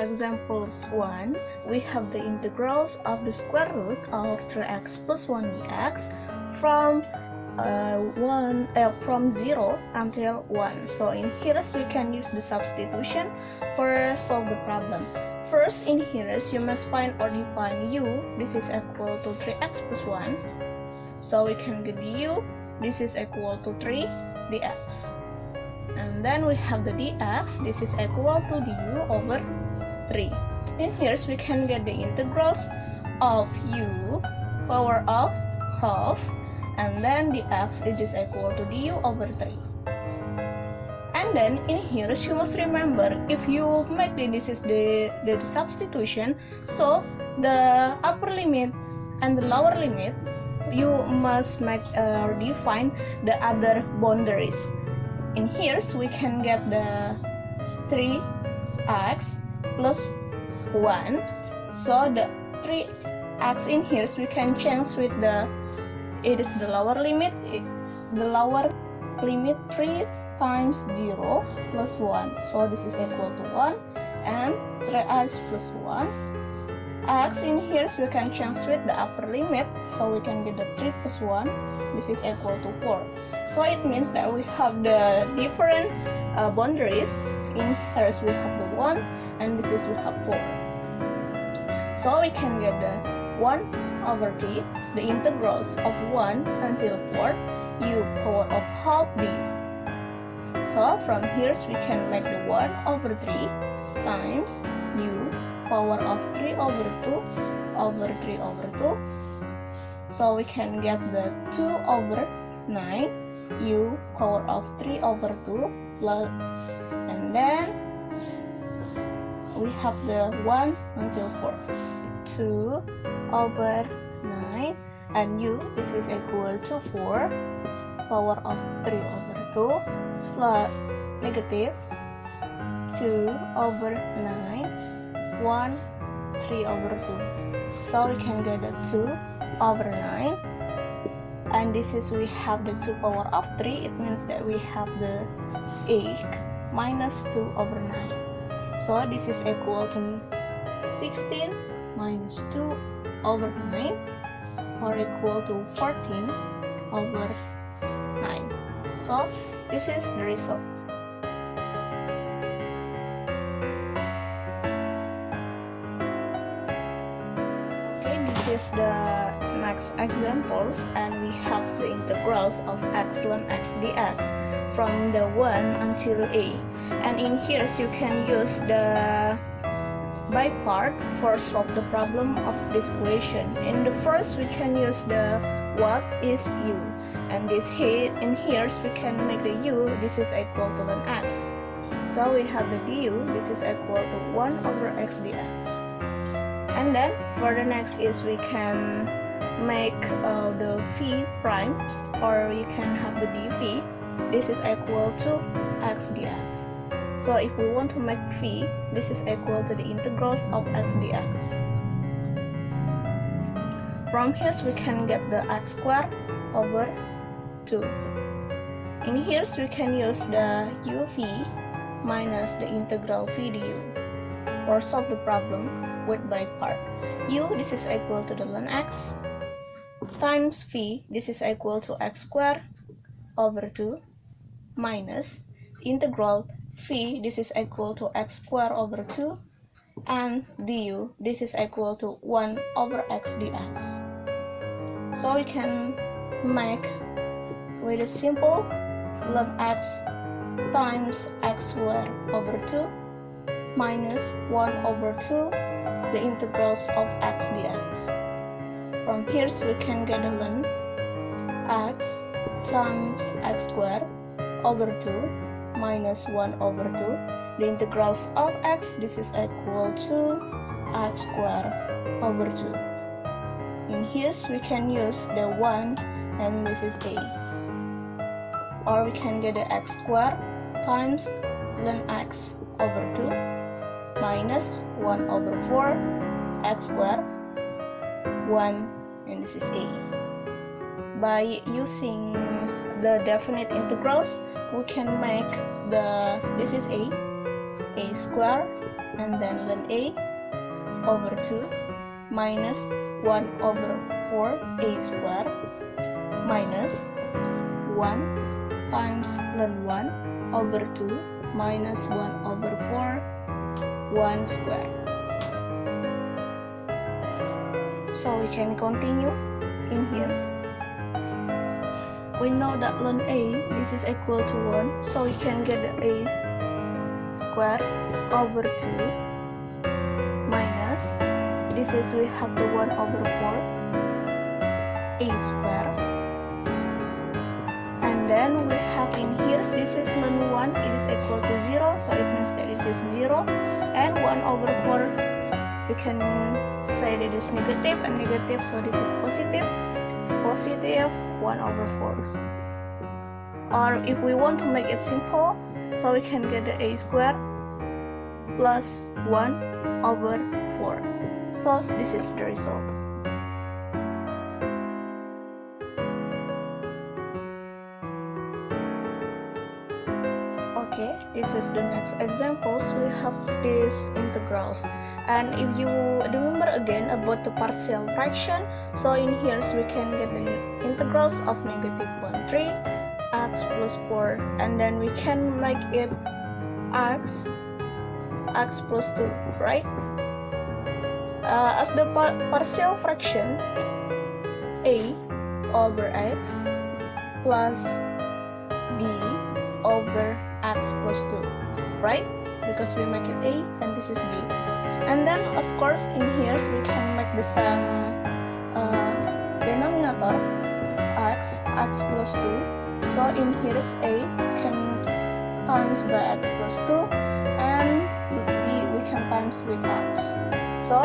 examples 1, we have the integrals of the square root of 3x plus 1 dx from 0 until 1. So in here we can use the substitution for solve the problem. First, in here you must find or define u. This is equal to 3x plus 1. So we can get the u. This is equal to 3 dx. And then we have the dx. This is equal to du over 3. In here we can get the integrals of u power of half, and then dx it is equal to du over 3. And then in here you must remember, if you make this is the substitution, so the upper limit and the lower limit you must make or define the other boundaries. In here we can get the 3x plus 1. So the 3x in here we can change with it is the lower limit. The lower limit 3 times 0 plus 1. So this is equal to 1, and 3x plus 1. X in here we can change with the upper limit, so we can get the 3 plus 1. This is equal to 4. So it means that we have the different boundaries. In here we have the 1, and this is we have 4. So we can get the 1 over t, the integrals of 1 until 4, u power of half d. So from here we can make the 1 over 3 times u power of 3 over 2 over 3 over 2. So we can get the 2 over 9 u power of 3 over 2 plus, and then we have the 1 until 4. 2 over 9, and u this is equal to 4 power of 3 over 2 plus negative 2 over 9 1 3 over 2. So we can get the 2 over 9, and this is we have the 2 power of 3. It means that we have the 8 minus 2 over 9. So this is equal to 16 minus 2 over 9, or equal to 14 over 9. So this is the result. This is the next examples, and we have the integrals of x ln x dx from the 1 until a. And in here you can use the by part for solve the problem of this equation. In the first we can use the what is u, and this here in here we can make the u this is equal to ln x. So we have the du this is equal to 1 over x dx. And then for the next is we can make the phi primes, or you can have the dv. This is equal to x dx. So if we want to make phi, this is equal to the integrals of x dx. From here we can get the x squared over 2. In here we can use the u phi minus the integral phi du, or solve the problem with by part. U this is equal to the ln x times phi this is equal to x squared over 2 minus integral phi this is equal to x squared over 2, and du this is equal to 1 over x dx. So we can make with a simple ln x times x squared over 2 minus 1 over 2 the integrals of x dx. From here we can get a ln x times x squared over 2 minus 1 over 2 the integrals of x this is equal to x squared over 2. In here we can use the 1, and this is a, or we can get the x squared times ln x over 2 minus 1 over 4 x squared 1, and this is a. By using the definite integrals we can make this is a square and then ln a over 2 minus 1 over 4a square minus 1 times ln 1 over 2 minus 1 over 4 1 square. So we can continue in here. We know that ln a, this is equal to 1, so we can get the a square over 2 minus, this is we have the 1 over 4 a square, and then we have in here, this is ln 1, it is equal to 0, so it means that this is 0, and 1 over 4, we can say that is negative and negative, so this is positive 1 over 4. Or if we want to make it simple, so we can get the a square plus 1 over 4. So this is the result. Okay, this is the next examples. We have these integrals, and if you remember again about the partial fraction, so in here we can get the integrals of negative 1 3 x plus 4, and then we can make it x plus 2, right? As the partial fraction, a over x plus b over x plus 2, right? Because we make it a and this is b. And then of course in here we can make the same denominator x plus 2. So in here is a can times by x plus 2, and b we can times with x. So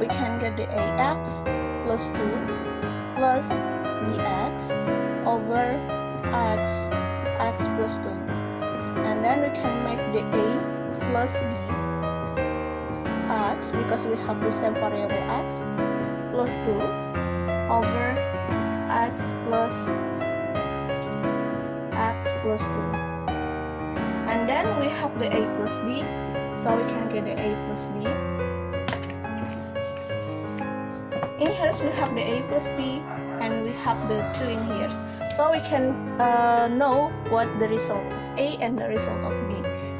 we can get the ax plus 2 plus bx over x plus 2. And then we can make the a plus b x, because we have the same variable x, plus 2 over x plus 2. And then we have the a plus b, so we can get the a plus b. In here we have the a plus b, and we have the 2 in here, so we can know what the result of a and the result of b.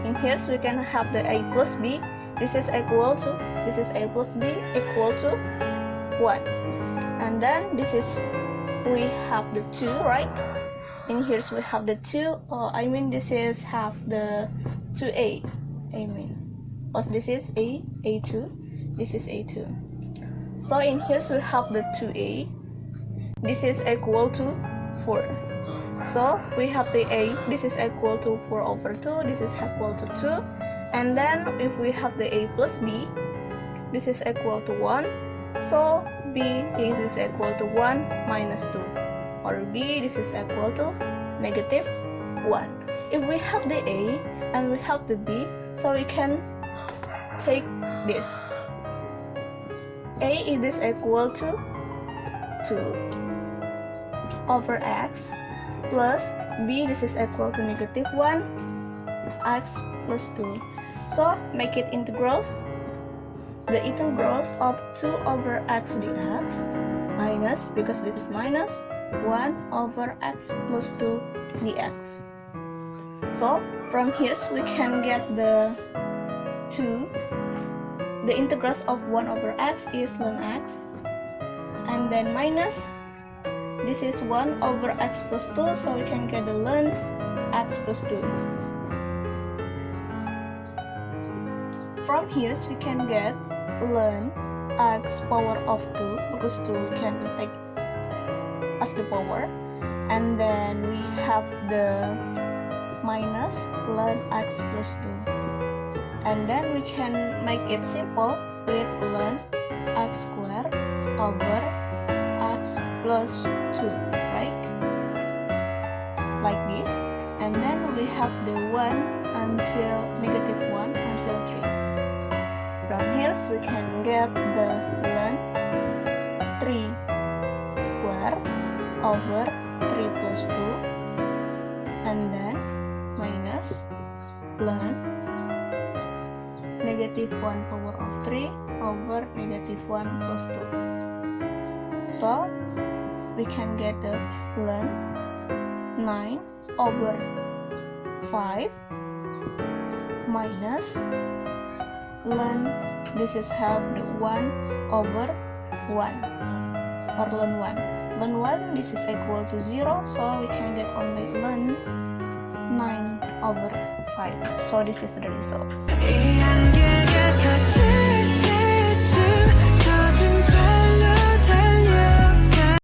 In here we can have the a plus b, this is equal to, this is a plus b equal to 1, and then this is, we have the 2, right? In here we have the 2, I mean this is have the 2a, I mean, because this is a2, this is a2. So in here we have the 2a, this is equal to 4. So we have the a, this is equal to 4 over 2, this is equal to 2. And then if we have the a plus b, this is equal to 1. So b is equal to 1 minus 2. Or b, this is equal to negative 1. If we have the a and we have the b, so we can take this. A is equal to 2 over x plus b, this is equal to negative 1 x plus 2. So make it integrals. The integrals of 2 over x dx minus, because this is minus, 1 over x plus 2 dx. So from here we can get the 2. The integrals of 1 over x is ln x, and then minus, this is 1 over x plus 2, so we can get the ln x plus 2. From here we can get ln x power of 2, because 2 we can take as the power, and then we have the minus ln x plus 2. And then we can make it simple with ln x squared over x plus 2, right? Like this. And then we have the 1 until negative 1 until 3. From here we can get the ln 3 squared over 3 plus 2, and then minus ln negative negative 1 power of 3 over negative 1 plus 2. So we can get the ln 9 over 5 minus ln, this is have the 1 over 1 or ln 1. Ln 1, this is equal to 0, so we can get only ln 9 over 5. So this is the result.